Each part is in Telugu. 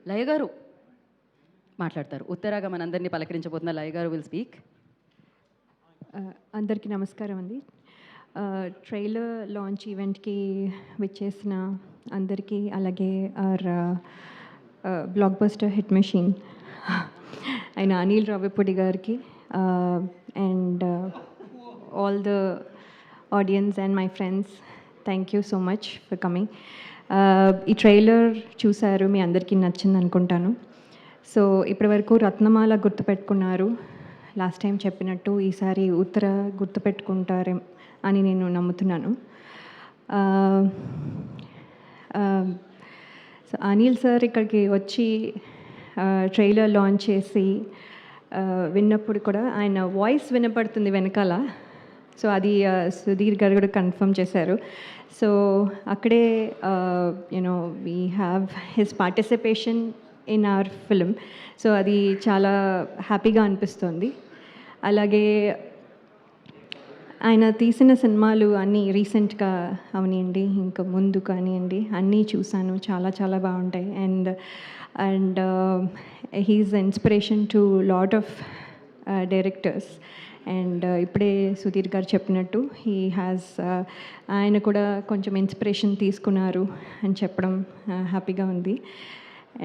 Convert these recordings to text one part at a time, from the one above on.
లయ గారు మాట్లాడతారు. ఉత్తరాగా మనందరినీ పలకరించబోతున్న లయ గారు విల్ స్పీక్. అందరికీ నమస్కారం అండి. ట్రైలర్ లాంచ్ ఈవెంట్కి విచ్చేసిన అందరికీ, అలాగే our blockbuster hit machine అయిన అనిల్ రావిపూడి గారికి, and all the audience and my friends, thank you so much for coming. ఈ ట్రైలర్ చూశారు, మీ అందరికీ నచ్చింది అనుకుంటాను. సో ఇప్పటివరకు రత్నమాల గుర్తుపెట్టుకున్నారు, లాస్ట్ టైం చెప్పినట్టు ఈసారి ఉత్తర గుర్తుపెట్టుకుంటారే అని నేను నమ్ముతున్నాను. సో అనిల్ సార్ ఇక్కడికి వచ్చి ట్రైలర్ లాంచ్ చేసి విన్నప్పుడు కూడా ఆయన వాయిస్ వినపడుతుంది వెనకాల. సో అది సుధీర్ గారు కూడా కన్ఫర్మ్ చేశారు. సో అక్కడే you know we have his participation in our film. So అది చాలా హ్యాపీగా అనిపిస్తుంది. అలాగే ఆయన తీసిన సినిమాలు అన్నీ రీసెంట్గా అవనివ్వండి, ఇంకా ముందు కానివ్వండి, అన్నీ చూశాను, చాలా చాలా బాగుంటాయి. And he's inspiration to lot of directors. And ఇప్పుడే సుధీర్ గారు చెప్పినట్టు హీ హ్యాస్ ఆయన కూడా కొంచెం ఇన్స్పిరేషన్ తీసుకున్నారు అని చెప్పడం హ్యాపీగా ఉంది.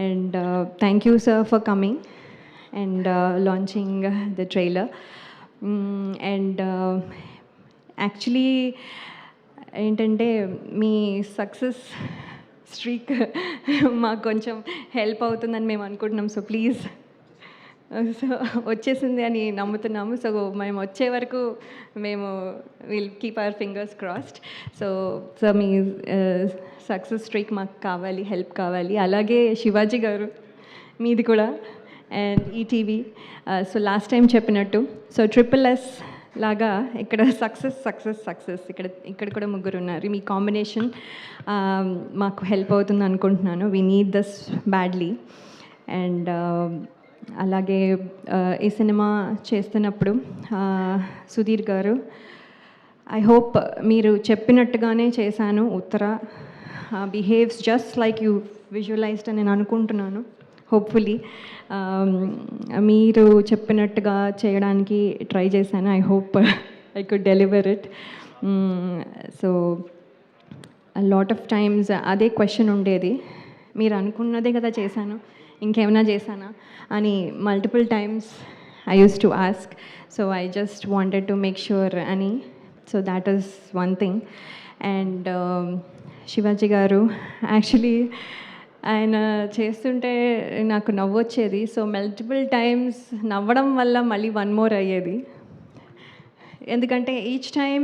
And thank you sir for coming and launching the trailer. And actually ఏంటంటే మీ సక్సెస్ స్ట్రీక్ మాకు కొంచెం హెల్ప్ అవుతుందని మేము అనుకుంటున్నాం. సో ప్లీజ్, సో వచ్చేసింది అని నమ్ముతున్నాము. సో మేము వచ్చే వరకు మేము will keep our fingers crossed. So me success streak మాకు కావాలి, హెల్ప్ కావాలి. అలాగే శివాజీ గారు మీది కూడా, and ETV. So last time చెప్పినట్టు సో SSS లాగా ఇక్కడ సక్సెస్ ఇక్కడ కూడా ముగ్గురు ఉన్నారు. మీ కాంబినేషన్ మాకు హెల్ప్ అవుతుంది అనుకుంటున్నాను. We need this badly. And అలాగే ఈ సినిమా చేస్తున్నప్పుడు సుధీర్ గారు, ఐ హోప్ మీరు చెప్పినట్టుగానే చేశాను. Uttara behaves just like you visualised అని నేను అనుకుంటున్నాను. హోప్ఫుల్లీ మీరు చెప్పినట్టుగా చేయడానికి ట్రై చేశాను. I hope I could deliver it. So lot of times అదే క్వశ్చన్ ఉండేది, మీరు అనుకున్నదే కదా చేశాను, ఇంకేమైనా చేశానా అని multiple times I use to ask. So I just wanted to make sure అని. So that is one thing. And Shivaji garu, actually ఆయన చేస్తుంటే నాకు నవ్వొచ్చేది. సో మల్టిపుల్ టైమ్స్ నవ్వడం వల్ల మళ్ళీ వన్ మోర్ అయ్యేది. ఎందుకంటే ఈచ్ టైం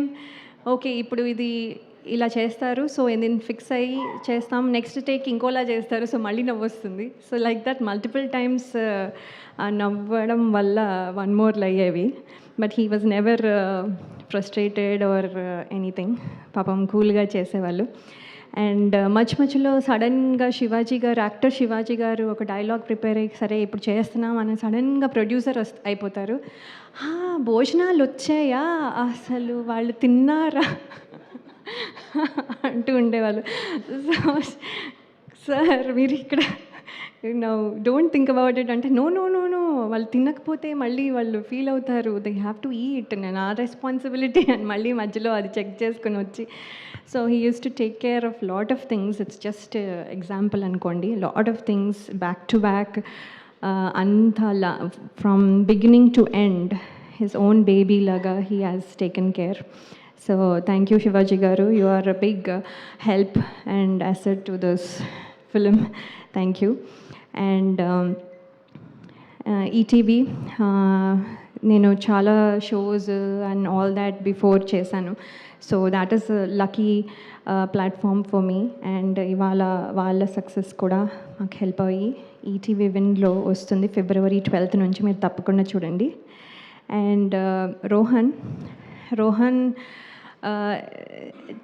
ఓకే ఇప్పుడు ఇది ఇలా చేస్తారు, సో నేను ఫిక్స్ అయ్యి చేస్తాం, నెక్స్ట్ టేక్ ఇంకోలా చేస్తారు, సో మళ్ళీ నవ్వొస్తుంది. So like that multiple times నవ్వడం వల్ల వన్ మోర్లు అయ్యేవి. But he was never frustrated or anything. పాపం కూల్గా చేసేవాళ్ళు. అండ్ మధ్యలో సడన్గా యాక్టర్ శివాజీ గారు ఒక డైలాగ్ ప్రిపేర్ అయ్యి సరే ఇప్పుడు చేస్తున్నాం అని సడన్గా ప్రొడ్యూసర్ అయిపోతారు. భోజనాలు వచ్చాయా, అసలు వాళ్ళు తిన్నారా అంటూ ఉండేవాళ్ళు. సో సార్ మీరు ఇక్కడ డోంట్ థింక్ అబౌట్ ఇట్ అంటే, నో వాళ్ళు తినకపోతే మళ్ళీ వాళ్ళు ఫీల్ అవుతారు, దే హ్యావ్ టు ఈట్, నేను ఆ రెస్పాన్సిబిలిటీ అని మళ్ళీ మధ్యలో అది చెక్ చేసుకుని వచ్చి. So he use to take care of lot of things. It's just example అనుకోండి, lot of things back to back, అంతా from beginning to end his own baby లాగా he has taken care. So thank you Shivaji garu, you are a big help and asset to this film. Thank you. And ETV, నేను చాలా shows and all that before చేశాను. So that is lucky platform for me. And ఇవాళ వాళ్ళ సక్సెస్ కూడా మాకు హెల్ప్ అయ్యి ఈటీవీ విన్లో వస్తుంది February 12th నుంచి, మీరు తప్పకుండా చూడండి. అండ్ రోహన్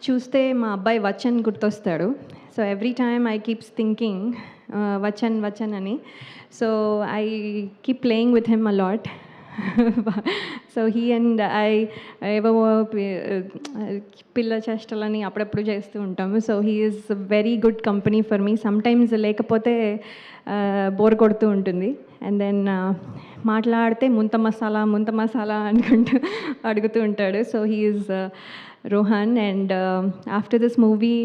చూస్తే మా అబ్బాయి వచన్ గుర్తొస్తాడు. So every time I keeps thinking Vachan అని. So I keep playing with him a lot. So he and I ఏవో పిల్ల చేష్టలని అప్పుడప్పుడు చేస్తూ ఉంటాము. So he is very good company for me. Sometimes లేకపోతే బోర్ కొడుతూ ఉంటుంది. అండ్ దెన్ మాట్లాడితే ముంత మసాలా అనుకుంటూ అడుగుతూ ఉంటాడు. So he is Rohan. And after this movie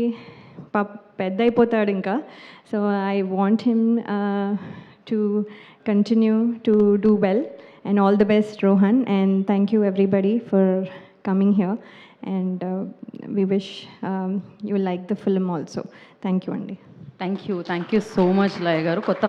పెద్ద అయిపోతాడు ఇంకా. So I want him to continue to do well, and all the best, Rohan, and thank you everybody for coming here, and we wish you like the film also. Thank you, Andy. Thank you so much Laya garu. కొత్త